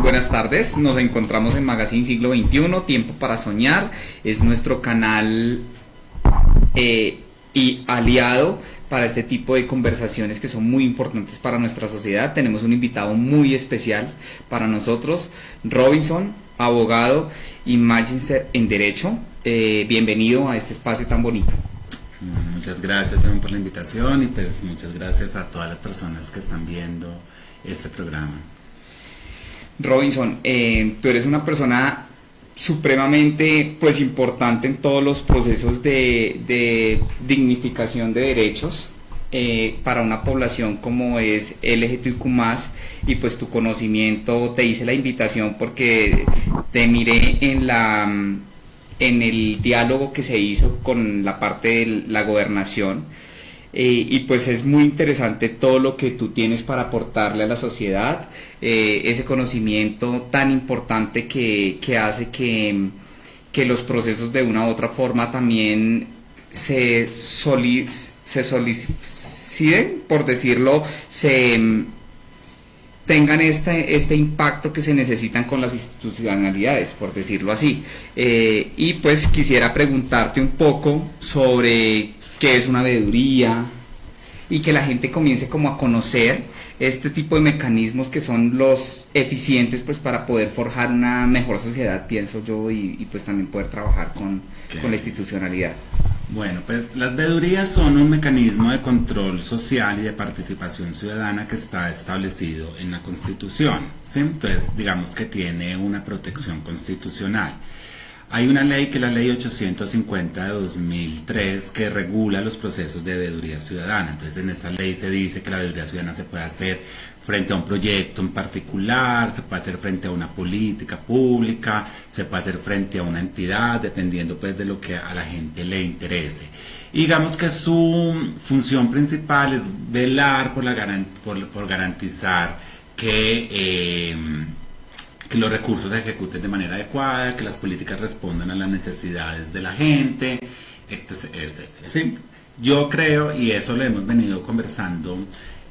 buenas tardes. Nos encontramos en Magazine Siglo XXI, Tiempo para Soñar. Es nuestro canal y aliado para este tipo de conversaciones que son muy importantes para nuestra sociedad. Tenemos un invitado muy especial para nosotros, Robinson, abogado y magíster en Derecho. Bienvenido a este espacio tan bonito. Muchas gracias, John, por la invitación y pues muchas gracias a todas las personas que están viendo este programa. Robinson, tú eres una persona supremamente pues importante en todos los procesos de dignificación de derechos para una población como es LGTBQ+, y pues tu conocimiento, te hice la invitación porque te miré en el diálogo que se hizo con la parte de la gobernación, y pues es muy interesante todo lo que tú tienes para aportarle a la sociedad, ese conocimiento tan importante que hace que los procesos de una u otra forma también se soliciten, por decirlo, tengan este impacto que se necesitan con las institucionalidades, por decirlo así. Y pues quisiera preguntarte un poco sobre qué es una veeduría y que la gente comience como a conocer este tipo de mecanismos que son los eficientes pues para poder forjar una mejor sociedad, pienso yo, y pues también poder trabajar con la institucionalidad. Bueno, pues las veedurías son un mecanismo de control social y de participación ciudadana que está establecido en la Constitución, ¿sí? Entonces, digamos que tiene una protección constitucional. Hay una ley que es la ley 850 de 2003 que regula los procesos de veeduría ciudadana. Entonces en esa ley se dice que la veeduría ciudadana se puede hacer frente a un proyecto en particular, se puede hacer frente a una política pública, se puede hacer frente a una entidad, dependiendo pues de lo que a la gente le interese. Y digamos que su función principal es velar por garantizar que los recursos se ejecuten de manera adecuada, que las políticas respondan a las necesidades de la gente, etc. ¿Sí? Yo creo, y eso lo hemos venido conversando,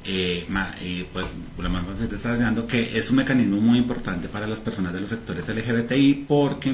pues lo hemos desarrollando, que es un mecanismo muy importante para las personas de los sectores LGBTI porque,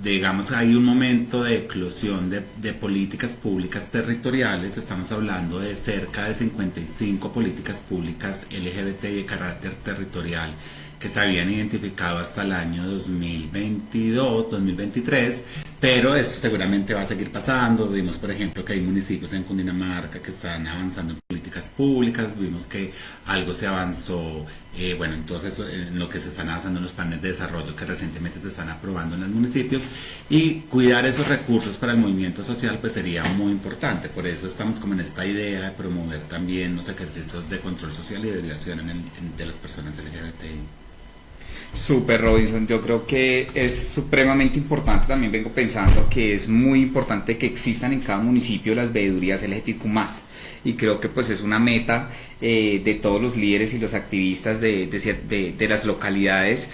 digamos, hay un momento de eclosión de políticas públicas territoriales. Estamos hablando de cerca de 55 políticas públicas LGBTI de carácter territorial que se habían identificado hasta el año 2022, 2023, pero eso seguramente va a seguir pasando. Vimos, por ejemplo, que hay municipios en Cundinamarca que están avanzando en políticas públicas, vimos que algo se avanzó, entonces en lo que se están avanzando en los planes de desarrollo que recientemente se están aprobando en los municipios, y cuidar esos recursos para el movimiento social pues sería muy importante. Por eso estamos como en esta idea de promover también los ejercicios de control social y de violación de las personas LGBTI. Super, Robinson, yo creo que es supremamente importante. También vengo pensando que es muy importante que existan en cada municipio las veedurías LGTBQ+, y creo que pues es una meta de todos los líderes y los activistas de las localidades.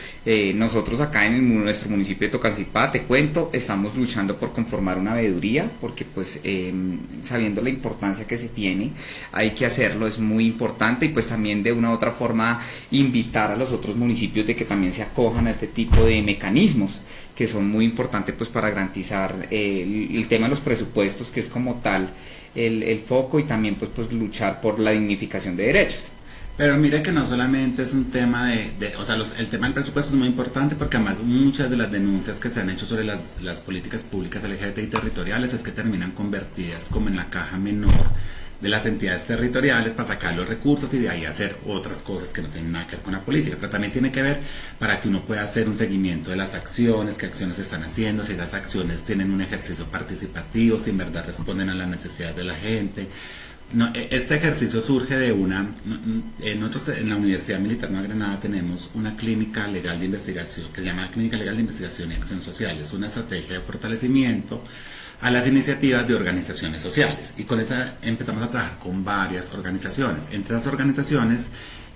Nosotros acá en nuestro municipio de Tocancipá, te cuento, estamos luchando por conformar una veeduría, porque pues sabiendo la importancia que se tiene, hay que hacerlo, es muy importante, y pues también de una u otra forma invitar a los otros municipios de que también se acojan a este tipo de mecanismos que son muy importantes pues para garantizar el tema de los presupuestos, que es como tal el foco, y también pues luchar por la dignificación de derechos. Pero mire que no solamente es un tema el tema del presupuesto es muy importante, porque además muchas de las denuncias que se han hecho sobre las políticas públicas LGBTI territoriales es que terminan convertidas como en la caja menor de las entidades territoriales para sacar los recursos y de ahí hacer otras cosas que no tienen nada que ver con la política, pero también tiene que ver para que uno pueda hacer un seguimiento de las acciones, qué acciones se están haciendo, si esas acciones tienen un ejercicio participativo, si en verdad responden a las necesidades de la gente. No, este ejercicio surge de nosotros en la Universidad Militar Nueva Granada tenemos una clínica legal de investigación que se llama Clínica Legal de Investigación y Acción Social. Es una estrategia de fortalecimiento a las iniciativas de organizaciones sociales, y con esa empezamos a trabajar con varias organizaciones. Entre las organizaciones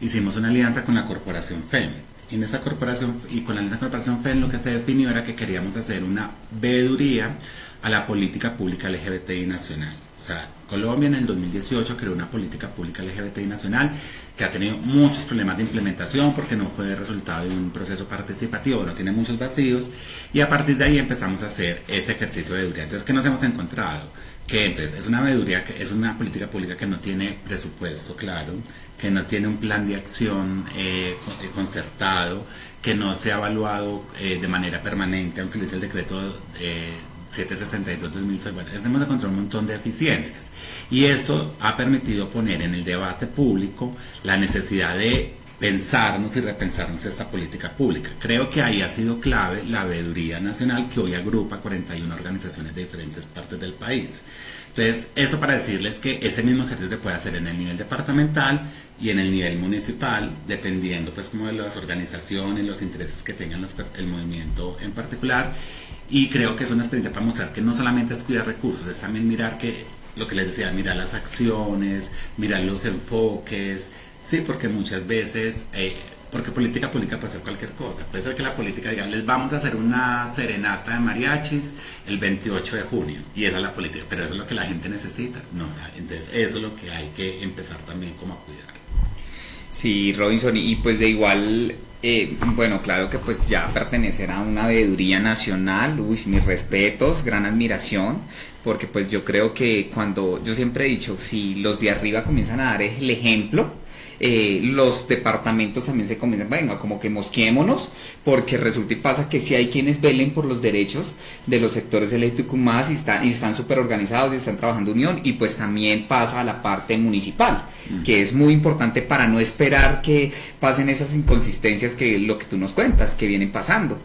hicimos una alianza con la Corporación FEM. En esa corporación y con la alianza Corporación FEM lo que se definió era que queríamos hacer una veeduría a la política pública LGBTI nacional. O O sea, Colombia en el 2018 creó una política pública LGBTI nacional que ha tenido muchos problemas de implementación porque no fue resultado de un proceso participativo, no tiene muchos vacíos, y a partir de ahí empezamos a hacer este ejercicio de veeduría. Entonces, ¿qué nos hemos encontrado? Que entonces es una veeduría, es una política pública que no tiene presupuesto claro, que no tiene un plan de acción concertado, que no se ha evaluado de manera permanente, aunque lo dice el decreto 762-2006. Bueno, hemos encontrado un montón de deficiencias, y eso ha permitido poner en el debate público la necesidad de pensarnos y repensarnos esta política pública. Creo que ahí ha sido clave la veeduría nacional, que hoy agrupa 41 organizaciones de diferentes partes del país. Entonces, eso para decirles que ese mismo ejercicio se puede hacer en el nivel departamental y en el nivel municipal, dependiendo pues como de las organizaciones, los intereses que tengan el movimiento en particular. Y creo que es una experiencia para mostrar que no solamente es cuidar recursos, es también mirar que, lo que les decía, mirar las acciones, mirar los enfoques, sí, porque muchas veces, porque política pública puede ser cualquier cosa. Puede ser que la política diga, les vamos a hacer una serenata de mariachis el 28 de junio, y esa es la política, pero eso es lo que la gente necesita, ¿no? O sea, entonces eso es lo que hay que empezar también como a cuidar. Sí, Robinson, y pues de igual, bueno, claro que pues ya pertenecer a una veeduría nacional, mis respetos, gran admiración, porque pues yo creo que cuando, yo siempre he dicho, si los de arriba comienzan a dar el ejemplo, los departamentos también se comienzan, venga, como que mosquémonos, porque resulta y pasa que si hay quienes velen por los derechos de los sectores LGBTQ+, y están súper organizados y están trabajando unión, y pues también pasa a la parte municipal, que es muy importante para no esperar que pasen esas inconsistencias que lo que tú nos cuentas, que vienen pasando.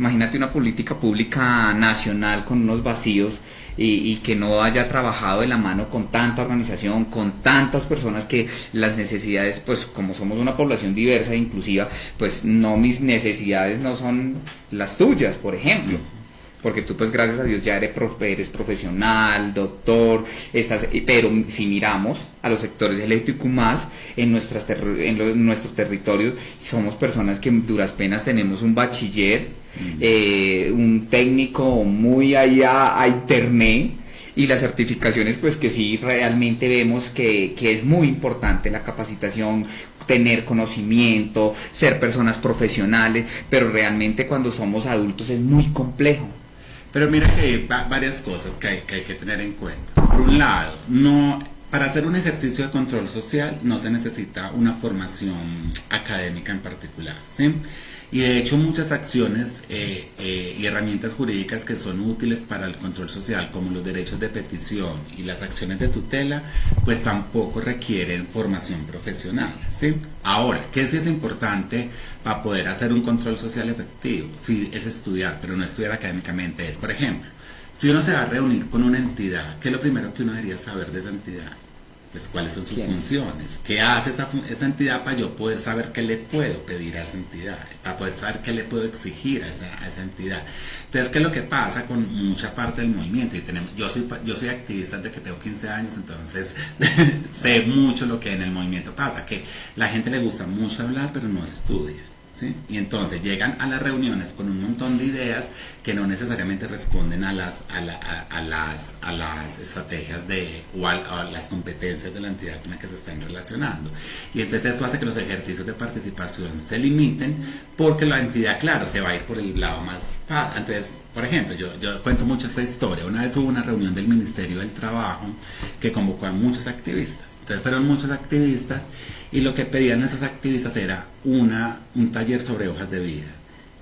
Imagínate una política pública nacional con unos vacíos y que no haya trabajado de la mano con tanta organización, con tantas personas, que las necesidades, pues como somos una población diversa e inclusiva, pues no, mis necesidades no son las tuyas, por ejemplo. Porque tú pues gracias a Dios ya eres profesional, doctor, pero si miramos a los sectores LGBTQ+, en nuestro territorio somos personas que duras penas tenemos un bachiller, un técnico muy allá a internet, y las certificaciones pues que sí realmente vemos que es muy importante la capacitación, tener conocimiento, ser personas profesionales, pero realmente cuando somos adultos es muy complejo. Pero mira que hay varias cosas que hay que tener en cuenta. Por un lado, para hacer un ejercicio de control social no se necesita una formación académica en particular, ¿sí? Y de hecho muchas acciones y herramientas jurídicas que son útiles para el control social, como los derechos de petición y las acciones de tutela, pues tampoco requieren formación profesional, ¿sí? Ahora, ¿qué sí es importante para poder hacer un control social efectivo? Sí, es estudiar, pero no estudiar académicamente. Es, por ejemplo, si uno se va a reunir con una entidad, ¿qué es lo primero que uno debería saber de esa entidad? Pues cuáles son sus funciones, qué hace esa entidad, para yo poder saber qué le puedo pedir a esa entidad, para poder saber qué le puedo exigir a esa entidad. Entonces, ¿qué es lo que pasa con mucha parte del movimiento? Y yo soy activista desde que tengo 15 años, entonces sé mucho lo que en el movimiento pasa, que la gente le gusta mucho hablar, pero no estudia. ¿Sí? Y entonces llegan a las reuniones con un montón de ideas que no necesariamente responden a las estrategias o a las competencias de la entidad con la que se están relacionando. Y entonces eso hace que los ejercicios de participación se limiten, porque la entidad, claro, se va a ir por el lado más fácil. Entonces, por ejemplo, yo cuento mucho esta historia. Una vez hubo una reunión del Ministerio del Trabajo que convocó a muchos activistas. Entonces fueron muchos activistas, y lo que pedían esos activistas era un taller sobre hojas de vida.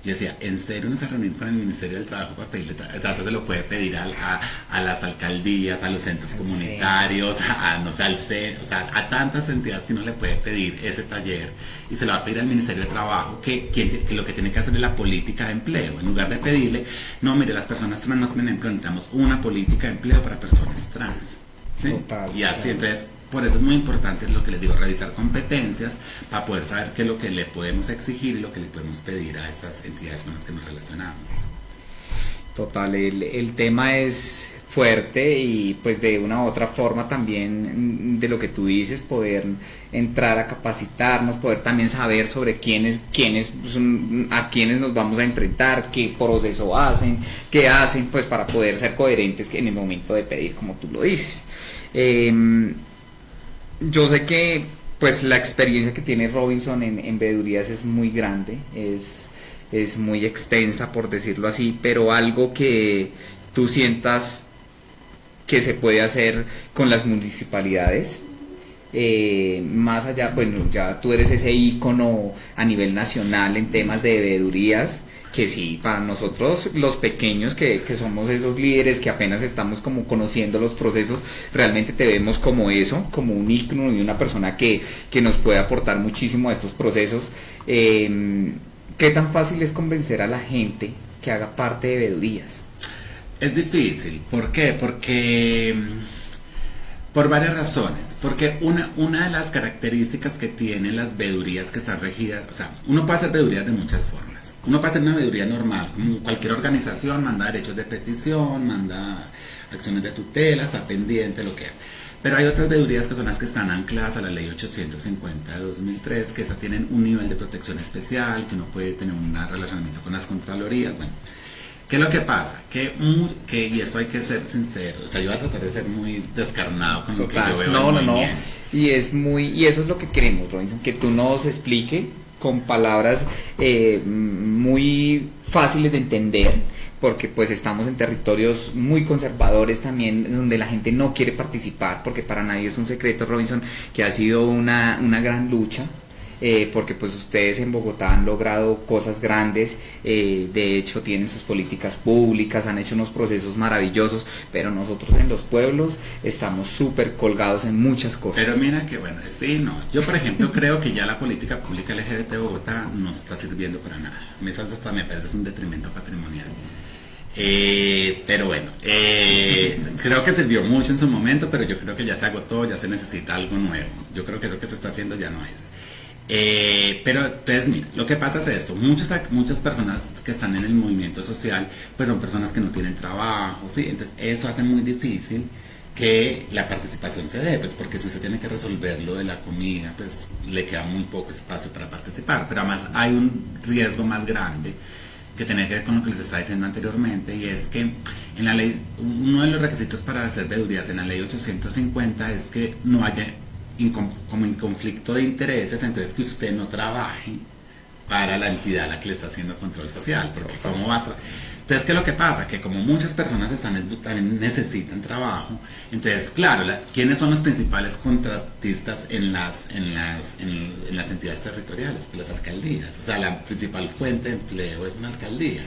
Y decía, ¿en serio no se reunir con el Ministerio del Trabajo para pedirle? O sea, eso se lo puede pedir a las alcaldías, a los centros comunitarios, no sé, al CEN, o sea, a tantas entidades que uno le puede pedir ese taller, y se lo va a pedir al Ministerio de Trabajo, que lo que tiene que hacer es la política de empleo. En lugar de pedirle, no, mire, las personas trans no tienen empleo, necesitamos una política de empleo para personas trans. ¿Sí? Total, y así, total. Entonces, por eso es muy importante lo que les digo, revisar competencias para poder saber qué es lo que le podemos exigir y lo que le podemos pedir a esas entidades con las que nos relacionamos. Total, el tema es fuerte y pues de una u otra forma también de lo que tú dices, poder entrar a capacitarnos, poder también saber sobre a quiénes nos vamos a enfrentar, qué proceso hacen, qué hacen, pues para poder ser coherentes en el momento de pedir, como tú lo dices. Yo sé que pues la experiencia que tiene Robinson en veedurías es muy grande, es muy extensa por decirlo así, pero algo que tú sientas que se puede hacer con las municipalidades, más allá, bueno, ya tú eres ese ícono a nivel nacional en temas de veedurías, que sí, para nosotros los pequeños que somos esos líderes que apenas estamos como conociendo los procesos, realmente te vemos como eso, como un ícono y una persona que nos puede aportar muchísimo a estos procesos. ¿Qué tan fácil es convencer a la gente que haga parte de veedurías? Es difícil. ¿Por qué? Porque por varias razones. Porque una de las características que tienen las veedurías que están regidas, o sea, uno puede hacer veedurías de muchas formas. Uno puede hacer una veeduría normal, como cualquier organización, manda derechos de petición, manda acciones de tutela, está pendiente, lo que sea. Pero hay otras veedurías que son las que están ancladas a la ley 850 de 2003, que esas tienen un nivel de protección especial, que uno puede tener un relacionamiento con las contralorías, bueno. ¿Qué es lo que pasa? Y esto hay que ser sincero, o sea, yo voy a tratar de ser muy descarnado con lo que yo veo. No. Y eso es lo que queremos, Robinson, que tú nos explique con palabras muy fáciles de entender, porque pues estamos en territorios muy conservadores también, donde la gente no quiere participar, porque para nadie es un secreto, Robinson, que ha sido una gran lucha. Porque pues ustedes en Bogotá han logrado cosas grandes, de hecho tienen sus políticas públicas, han hecho unos procesos maravillosos, pero nosotros en los pueblos estamos súper colgados en muchas cosas. Pero mira que bueno, no, yo por ejemplo creo que ya la política pública LGBT de Bogotá no está sirviendo para nada, a mí eso hasta me parece un detrimento patrimonial. Pero bueno, creo que sirvió mucho en su momento, pero yo creo que ya se agotó, ya se necesita algo nuevo, yo creo que eso que se está haciendo ya no es. Pero entonces, mira, lo que pasa es esto, muchas personas que están en el movimiento social, pues son personas que no tienen trabajo, ¿sí? Entonces eso hace muy difícil que la participación se dé, pues porque si usted tiene que resolver lo de la comida, pues le queda muy poco espacio para participar, pero además hay un riesgo más grande que tiene que ver con lo que les estaba diciendo anteriormente, y es que en la ley, uno de los requisitos para hacer veedurías en la ley 850 es que no haya como en conflicto de intereses, entonces que usted no trabaje para la entidad a la que le está haciendo control social, porque cómo va entonces, ¿qué es lo que pasa? Que como muchas personas también necesitan trabajo, entonces, claro, ¿quiénes son los principales contratistas en las entidades territoriales? Pues las alcaldías, o sea, la principal fuente de empleo es una alcaldía.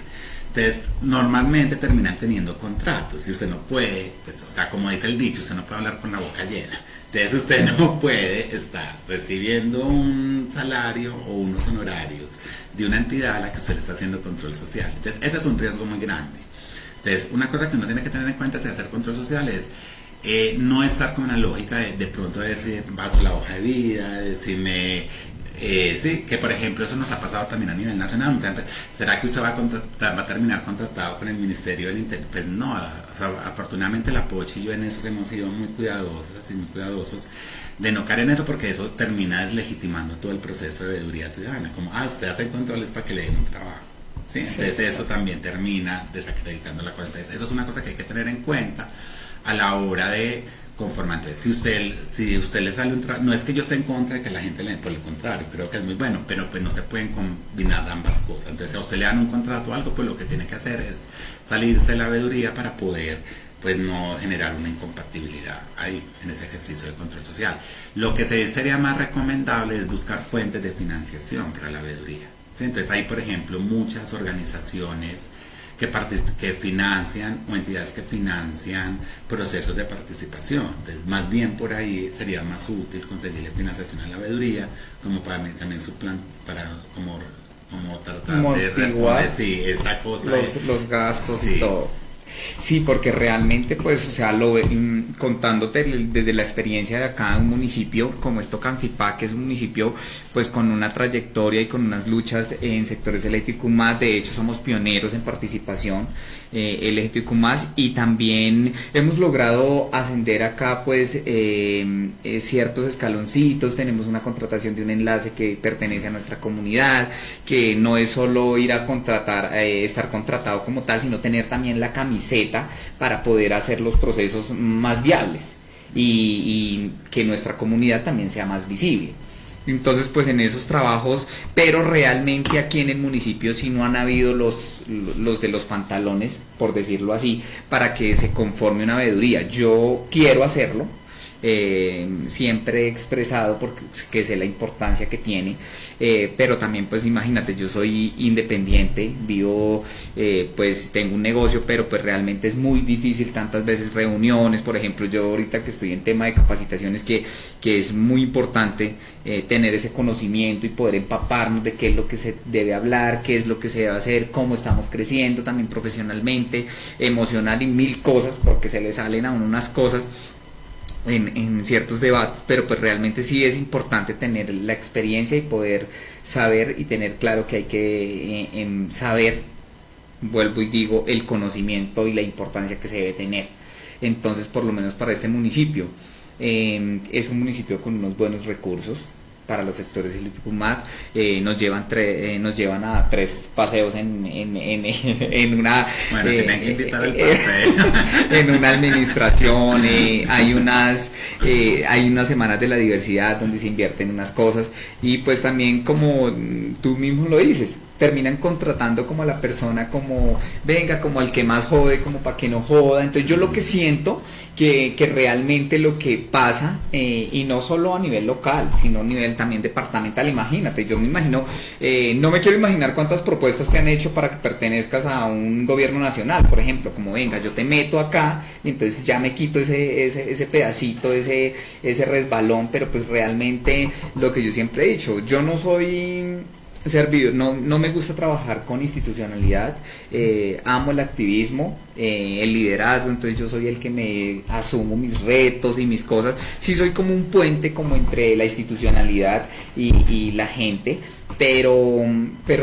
Entonces, normalmente terminan teniendo contratos y usted no puede, pues, o sea, como dice el dicho, usted no puede hablar con la boca llena. Entonces, usted no puede estar recibiendo un salario o unos honorarios de una entidad a la que usted le está haciendo control social. Entonces, ese es un riesgo muy grande. Entonces, una cosa que uno tiene que tener en cuenta de hacer control social es no estar con una lógica de pronto ver si paso la hoja de vida, de si me... sí, que por ejemplo eso nos ha pasado también a nivel nacional. ¿Será que usted va a terminar contratado con el Ministerio del Interior? Pues no, o sea, afortunadamente la Pochi y yo en eso hemos sido muy cuidadosos de no caer en eso, porque eso termina deslegitimando todo el proceso de veeduría ciudadana, como, usted hace controles para que le den un trabajo. ¿Sí? Entonces eso también termina desacreditando la cosa. Entonces, eso es una cosa que hay que tener en cuenta a la hora de conformar. Entonces, si usted le sale un trabajo, no es que yo esté en contra de que la gente le, por el contrario, creo que es muy bueno, pero pues no se pueden combinar ambas cosas. Entonces, si a usted le dan un contrato o algo, pues lo que tiene que hacer es salirse de la veeduría para poder, pues, no generar una incompatibilidad ahí en ese ejercicio de control social. Lo que sería más recomendable es buscar fuentes de financiación para la veeduría. ¿Sí? Entonces, hay, por ejemplo, muchas organizaciones que financian, o entidades que financian procesos de participación. Entonces, más bien por ahí sería más útil conseguirle financiación a la veeduría, como para también su plan, para como tratar de responder, sí, esa cosa los gastos sí. Y todo. Sí, porque realmente, pues, o sea, contándote desde la experiencia de acá en un municipio como es Tocancipá, que es un municipio, pues, con una trayectoria y con unas luchas en sectores LGTBIQ+, de hecho, somos pioneros en participación LGTBIQ+, y también hemos logrado ascender acá, pues, ciertos escaloncitos, tenemos una contratación de un enlace que pertenece a nuestra comunidad, que no es solo ir a contratar, estar contratado como tal, sino tener también la camiseta para poder hacer los procesos más viables y que nuestra comunidad también sea más visible. Entonces, pues en esos trabajos, pero realmente aquí en el municipio sí no han habido los de los pantalones, por decirlo así, para que se conforme una veeduría. Yo quiero hacerlo, siempre he expresado porque sé la importancia que tiene, pero también pues imagínate, yo soy independiente, vivo, pues tengo un negocio, pero pues realmente es muy difícil tantas veces reuniones. Por ejemplo, yo ahorita que estoy en tema de capacitaciones, que es muy importante tener ese conocimiento y poder empaparnos de qué es lo que se debe hablar, qué es lo que se debe hacer, cómo estamos creciendo también profesionalmente, emocional y mil cosas, porque se le salen a uno unas cosas en ciertos debates, pero pues realmente sí es importante tener la experiencia y poder saber y tener claro que hay que saber, vuelvo y digo, el conocimiento y la importancia que se debe tener. Entonces, por lo menos para este municipio, es un municipio con unos buenos recursos para los sectores LGTBIQ+, nos llevan a 3 paseos en una, bueno, tienen que invitar al paseo. en una administración, hay unas semanas de la diversidad donde se invierten unas cosas, y pues también, como tú mismo lo dices, terminan contratando como a la persona, como venga, como al que más jode, como para que no joda. Entonces yo lo que siento que realmente lo que pasa, y no solo a nivel local, sino a nivel también departamental, imagínate, yo me imagino, no me quiero imaginar cuántas propuestas te han hecho para que pertenezcas a un gobierno nacional, por ejemplo, como venga, yo te meto acá, y entonces ya me quito ese pedacito, ese resbalón. Pero pues realmente lo que yo siempre he dicho, yo no soy servidor, no me gusta trabajar con institucionalidad, amo el activismo, el liderazgo. Entonces yo soy el que me asumo mis retos y mis cosas, sí soy como un puente como entre la institucionalidad y la gente, pero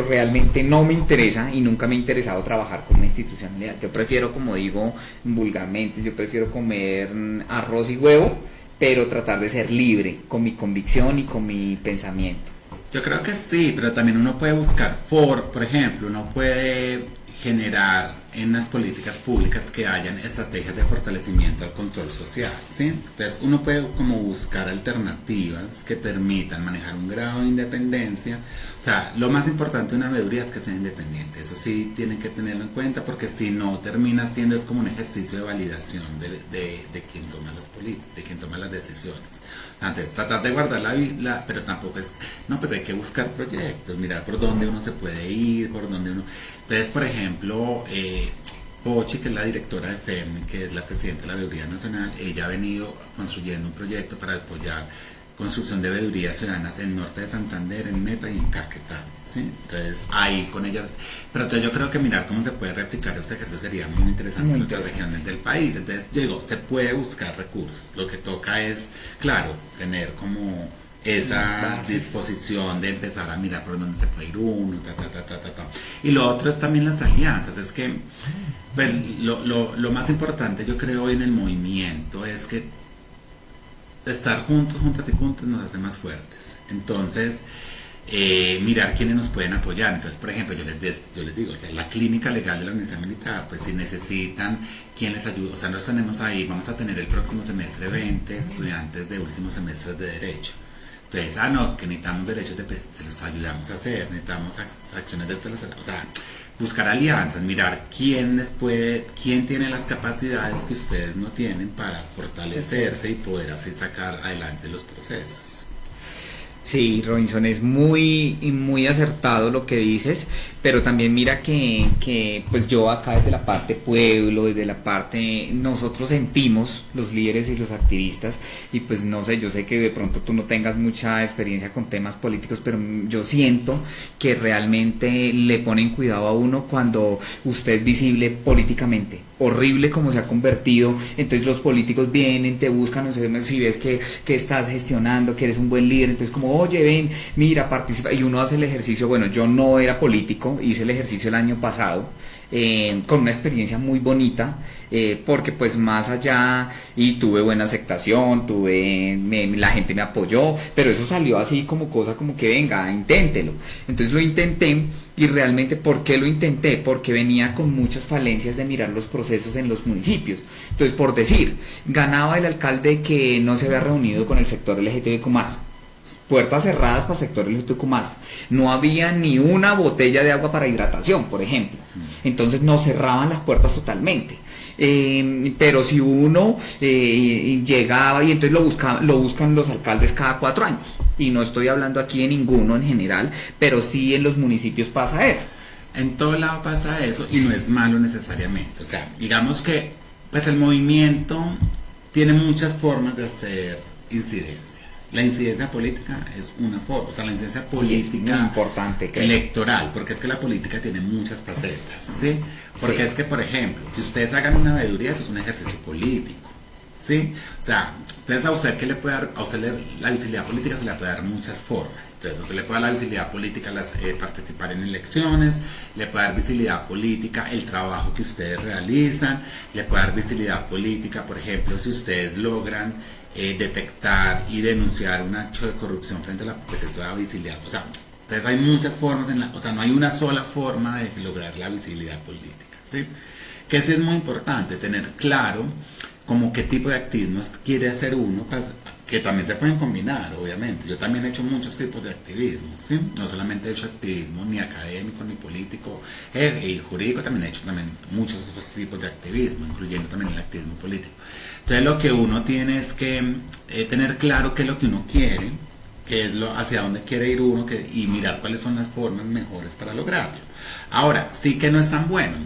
realmente no me interesa y nunca me ha interesado trabajar con una institucionalidad. Yo prefiero, como digo vulgarmente, yo prefiero comer arroz y huevo, pero tratar de ser libre con mi convicción y con mi pensamiento. Yo creo que sí, pero también uno puede buscar, por ejemplo, uno puede generar en las políticas públicas que hayan estrategias de fortalecimiento al control social, ¿sí? Entonces uno puede como buscar alternativas que permitan manejar un grado de independencia. O sea, lo más importante de una veeduría es que sea independiente, eso sí tienen que tenerlo en cuenta, porque si no termina siendo es como un ejercicio de validación de quien toma de quien toma las decisiones. Antes, tratar de guardar pero tampoco es, no, pues hay que buscar proyectos, mirar por dónde uno se puede ir, por dónde uno. Entonces, por ejemplo, Pochi, que es la directora de FEMNI, que es la presidenta de la Veeduría Nacional, ella ha venido construyendo un proyecto para apoyar construcción de veedurías ciudadanas en norte de Santander, en Meta y en Caquetá, ¿sí? Entonces, ahí con ella. Pero entonces yo creo que mirar cómo se puede replicar este ejercicio sería muy interesante en otras regiones del país. Entonces, digo, se puede buscar recursos. Lo que toca es, claro, tener como esa disposición de empezar a mirar por dónde se puede ir uno, Y lo otro es también las alianzas. Es que pues, lo más importante, yo creo, hoy en el movimiento es que estar juntos, juntas y juntos nos hace más fuertes. Entonces, mirar quiénes nos pueden apoyar. Entonces, por ejemplo, yo les digo, o sea, la clínica legal de la Universidad Militar, pues si necesitan quien les ayude, o sea, nosotros tenemos ahí, vamos a tener el próximo semestre 20 estudiantes de últimos semestres de Derecho. Entonces, no, que necesitamos derechos se los ayudamos a hacer, necesitamos acciones de o sea, buscar alianzas, mirar quién tiene las capacidades que ustedes no tienen para fortalecerse y poder así sacar adelante los procesos. Sí, Robinson, es muy acertado lo que dices, pero también mira que pues yo acá desde la parte pueblo, desde la parte, nosotros sentimos, los líderes y los activistas, y pues no sé, yo sé que de pronto tú no tengas mucha experiencia con temas políticos, pero yo siento que realmente le ponen cuidado a uno cuando usted es visible políticamente. horrible como se ha convertido. Entonces los políticos vienen, te buscan, no sé si ves que estás gestionando, que eres un buen líder, entonces como, oye, ven, mira, participa, y uno hace el ejercicio. Bueno, yo no era político, hice el ejercicio el año pasado, con una experiencia muy bonita, porque pues más allá, y tuve buena aceptación, la gente me apoyó, pero eso salió así como cosa como que venga, inténtelo. Entonces lo intenté, y realmente, ¿por qué lo intenté? Porque venía con muchas falencias de mirar los procesos en los municipios. Entonces, por decir, ganaba el alcalde que no se había reunido con el sector LGTBQ+, puertas cerradas para el sector LGTBQ+, no había ni una botella de agua para hidratación, por ejemplo. Entonces nos cerraban las puertas totalmente. Pero si uno llegaba, y entonces lo buscan los alcaldes cada 4 años, y no estoy hablando aquí de ninguno en general, pero sí en los municipios pasa eso. En todo lado pasa eso, y no es malo necesariamente. O sea, digamos que pues el movimiento tiene muchas formas de hacer incidencia. La incidencia política es una forma, o sea, la incidencia política muy importante, electoral, porque es que la política tiene muchas facetas, ¿sí? Porque sí. es que, por ejemplo, que ustedes hagan una veeduría, eso es un ejercicio político, ¿sí? O sea, entonces a usted, ¿qué le puede dar? A usted la visibilidad política se le puede dar muchas formas. Entonces, usted le puede dar la visibilidad política, participar en elecciones, le puede dar visibilidad política el trabajo que ustedes realizan, le puede dar visibilidad política, por ejemplo, si ustedes logran detectar y denunciar un acto de corrupción frente a la, pues eso da visibilidad. O sea, entonces hay muchas formas, o sea, no hay una sola forma de lograr la visibilidad política, ¿sí? Que sí es muy importante tener claro como qué tipo de activismos quiere hacer uno, que también se pueden combinar, obviamente. Yo también he hecho muchos tipos de activismo, ¿sí? No solamente he hecho activismo ni académico ni político y jurídico, también he hecho muchos otros tipos de activismo, incluyendo también el activismo político. Entonces lo que uno tiene es que tener claro qué es lo que uno quiere, qué es hacia dónde quiere ir uno, y mirar cuáles son las formas mejores para lograrlo. Ahora, sí que no es tan bueno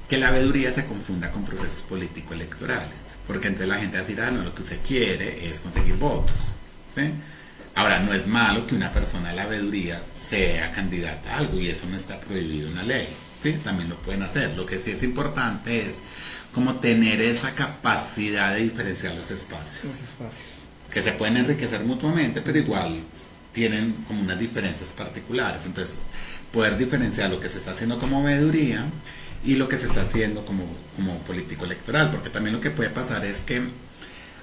que la veeduría se confunda con procesos político-electorales, porque entonces la gente va a decir, no, lo que usted quiere es conseguir votos, ¿sí? Ahora, no es malo que una persona de la veeduría sea candidata a algo, y eso no está prohibido en la ley, ¿sí? También lo pueden hacer. Lo que sí es importante es como tener esa capacidad de diferenciar los espacios, que se pueden enriquecer mutuamente, pero igual tienen como unas diferencias particulares. Entonces, poder diferenciar lo que se está haciendo como veeduría y lo que se está haciendo como político electoral, porque también lo que puede pasar es que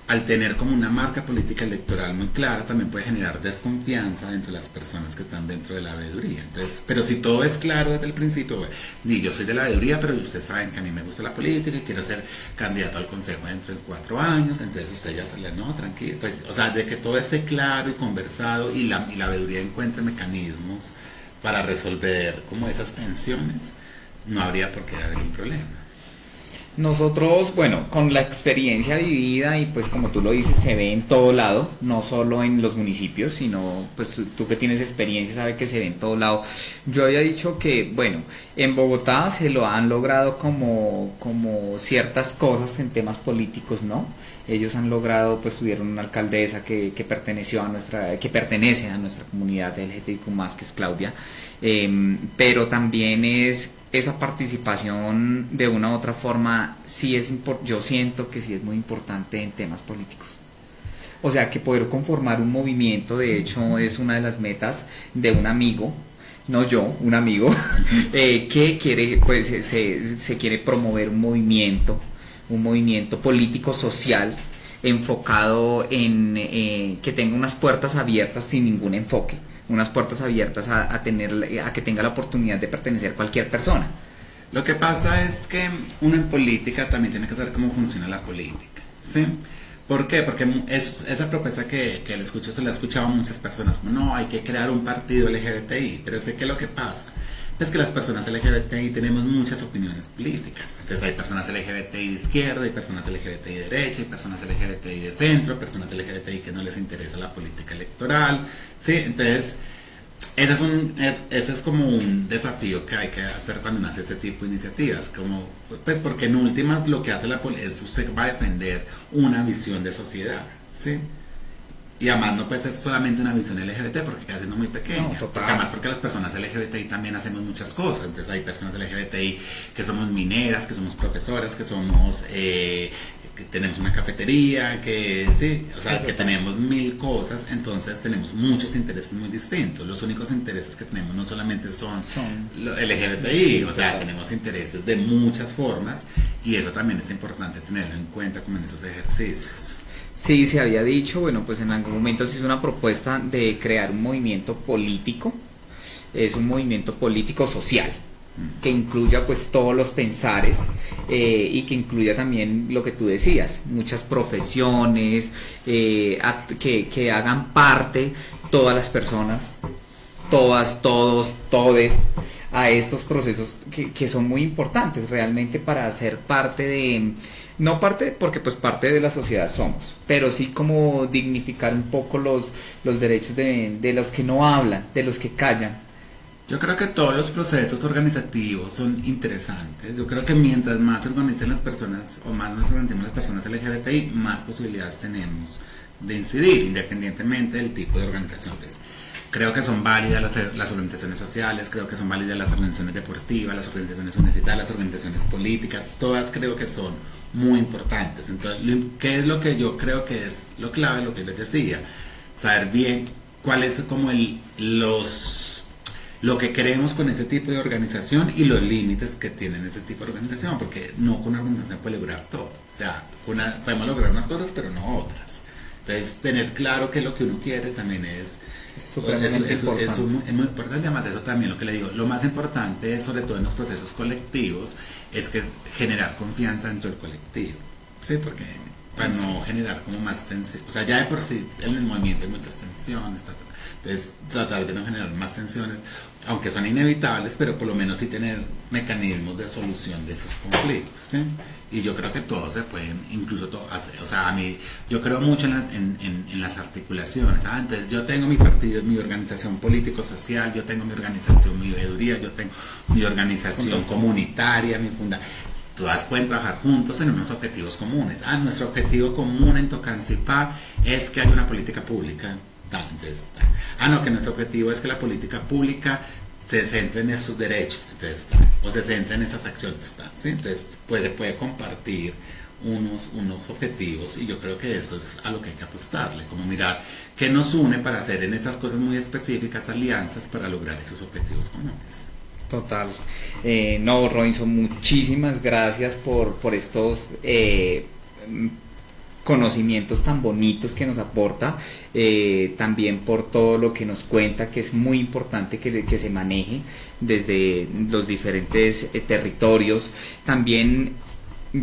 al tener como una marca política electoral muy clara, también puede generar desconfianza entre las personas que están dentro de la veeduría. Entonces, pero si todo es claro desde el principio, y yo soy de la veeduría, pero ustedes saben que a mí me gusta la política y quiero ser candidato al consejo dentro de 4 años, entonces usted ya se le, no, tranquilo, pues, o sea, de que todo esté claro y conversado, y la veeduría encuentre mecanismos para resolver como esas tensiones, no habría por qué haber un problema. Nosotros, bueno, con la experiencia vivida, y pues como tú lo dices, se ve en todo lado, no solo en los municipios, sino pues tú que tienes experiencia sabes que se ve en todo lado. Yo había dicho que, bueno, en Bogotá se lo han logrado como ciertas cosas en temas políticos, ¿no? Ellos han logrado, pues tuvieron una alcaldesa que pertenece a nuestra comunidad LGTBQ+, que es Claudia, pero también es esa participación de una u otra forma, yo siento que sí es muy importante en temas políticos. O sea, que poder conformar un movimiento, de hecho, es una de las metas de un amigo, no yo, un amigo, que quiere, pues se quiere promover un movimiento político social enfocado en que tenga unas puertas abiertas sin ningún enfoque, unas puertas abiertas a que tenga la oportunidad de pertenecer cualquier persona. Lo que pasa es que uno en política también tiene que saber cómo funciona la política, ¿sí? ¿Por qué? Porque esa propuesta que le escucho, se la ha escuchado a muchas personas, como, no, hay que crear un partido LGBTI, pero sé que lo que pasa es que las personas LGBTI tenemos muchas opiniones políticas. Entonces hay personas LGBTI de izquierda, hay personas LGBTI de derecha, hay personas LGBTI de centro, personas LGBTI que no les interesa la política electoral, ¿sí? Entonces, ese es como un desafío que hay que hacer cuando uno hace ese tipo de iniciativas, como, pues porque en últimas lo que hace es usted va a defender una visión de sociedad, ¿sí? Y además no puede ser solamente una visión LGBT porque queda siendo muy pequeña. No, total. Porque además porque las personas LGBTI también hacemos muchas cosas. Entonces hay personas LGBTI que somos mineras, que somos profesoras, que somos que tenemos una cafetería, que sí, o sea, que tenemos mil cosas, entonces tenemos muchos intereses muy distintos. Los únicos intereses que tenemos no solamente son LGBTI, o sea, tenemos intereses de muchas formas y eso también es importante tenerlo en cuenta como en esos ejercicios. Sí, se había dicho, bueno, pues en algún momento se hizo una propuesta de crear un movimiento político, es un movimiento político social, que incluya pues todos los pensares y que incluya también lo que tú decías, muchas profesiones, que hagan parte todas las personas, todas, todos, todes, a estos procesos que son muy importantes realmente para ser parte de, no parte porque pues parte de la sociedad somos, pero sí como dignificar un poco los derechos de los que no hablan, de los que callan. Yo creo que todos los procesos organizativos son interesantes. Yo creo que mientras más se organicen las personas o más nos organicemos las personas LGBTI, más posibilidades tenemos de incidir, independientemente del tipo de organización. Entonces, creo que son válidas las organizaciones sociales, creo que son válidas las organizaciones deportivas, las organizaciones universitarias, las organizaciones políticas, todas creo que son muy importantes. Entonces, ¿qué es lo que yo creo que es lo clave, lo que les decía? Saber bien cuál es como lo que queremos con ese tipo de organización y los límites que tienen ese tipo de organización, porque no con una organización puede lograr todo. O sea, podemos lograr unas cosas, pero no otras. Entonces, tener claro qué es lo que uno quiere también es muy importante. Además de eso también lo que le digo, lo más importante, sobre todo en los procesos colectivos, es que generar confianza dentro del colectivo. Sí, porque para no generar como más tensión, o sea, ya de por sí en el movimiento hay muchas tensiones, entonces tratar de no generar más tensiones, aunque son inevitables, pero por lo menos sí tener mecanismos de solución de esos conflictos, ¿sí? Y yo creo que todos se pueden, incluso todo, o sea, a mí, yo creo mucho en las articulaciones, entonces yo tengo mi partido, mi organización político-social, yo tengo mi organización, mi veeduría, yo tengo mi organización comunitaria, mi fundación. Todas pueden trabajar juntos en unos objetivos comunes. Nuestro objetivo común en Tocancipá es que haya una política pública. Entonces, no, que nuestro objetivo es que la política pública se centre en esos derechos, entonces, o se centre en esas acciones, ¿sí? Entonces puede compartir unos objetivos y yo creo que eso es a lo que hay que apostarle, como mirar qué nos une para hacer en esas cosas muy específicas alianzas para lograr esos objetivos comunes. Total. No, Robinson, muchísimas gracias por estos conocimientos tan bonitos que nos aporta, también por todo lo que nos cuenta, que es muy importante que se maneje desde los diferentes territorios. También,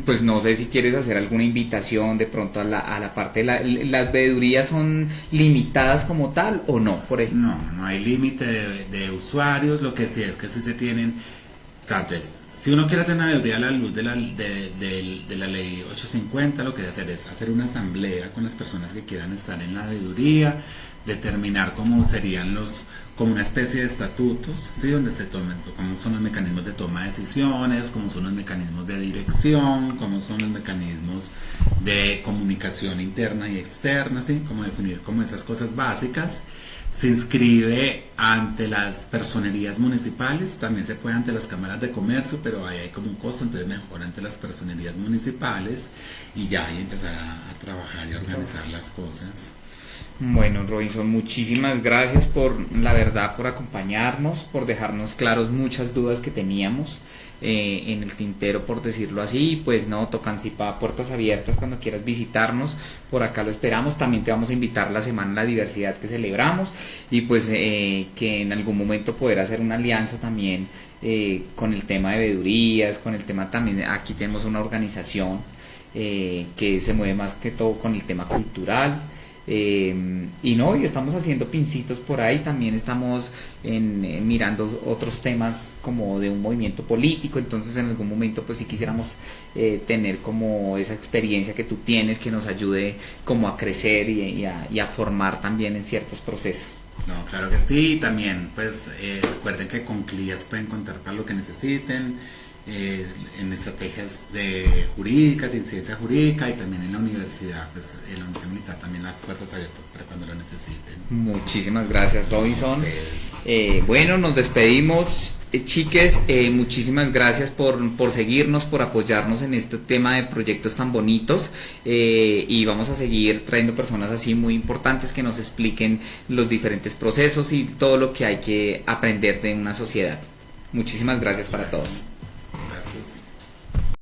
pues no sé si quieres hacer alguna invitación de pronto a la parte de las veedurías, ¿son limitadas como tal o no? Por ejemplo. No hay límite de usuarios, lo que sí es que sí se tienen, o sea, entonces, si uno quiere hacer una veeduría a la luz de la ley 850, lo que debe hacer es hacer una asamblea con las personas que quieran estar en la veeduría, determinar cómo serían como una especie de estatutos, ¿sí? Donde se tomen cómo son los mecanismos de toma de decisiones, cómo son los mecanismos de dirección, cómo son los mecanismos de comunicación interna y externa, ¿sí? Cómo definir como esas cosas básicas. Se inscribe ante las personerías municipales, también se puede ante las cámaras de comercio, pero ahí hay como un costo, entonces mejor ante las personerías municipales y ya ahí empezar a trabajar y a organizar las cosas. Bueno, Robinson, muchísimas gracias por la verdad, por acompañarnos, por dejarnos claros muchas dudas que teníamos en el tintero, por decirlo así. Pues no, Tocancipá, puertas abiertas cuando quieras visitarnos, por acá lo esperamos. También te vamos a invitar la Semana de la Diversidad que celebramos y pues que en algún momento poder hacer una alianza también con el tema de veedurías, con el tema también, aquí tenemos una organización que se mueve más que todo con el tema cultural. Y estamos haciendo pincitos por ahí, también estamos mirando otros temas como de un movimiento político, entonces en algún momento pues si quisiéramos tener como esa experiencia que tú tienes, que nos ayude como a crecer y a formar también en ciertos procesos. No, claro que sí, también pues recuerden que con CLIAS pueden contar para lo que necesiten. en estrategias de jurídicas, de incidencia jurídica, y también en la universidad, pues en la Universidad Militar también las puertas abiertas para cuando lo necesiten. Muchísimas gracias, Robinson. Ustedes. Bueno, nos despedimos. Chiques, muchísimas gracias por seguirnos, por apoyarnos en este tema de proyectos tan bonitos, y vamos a seguir trayendo personas así muy importantes que nos expliquen los diferentes procesos y todo lo que hay que aprender de una sociedad. Muchísimas gracias para todos.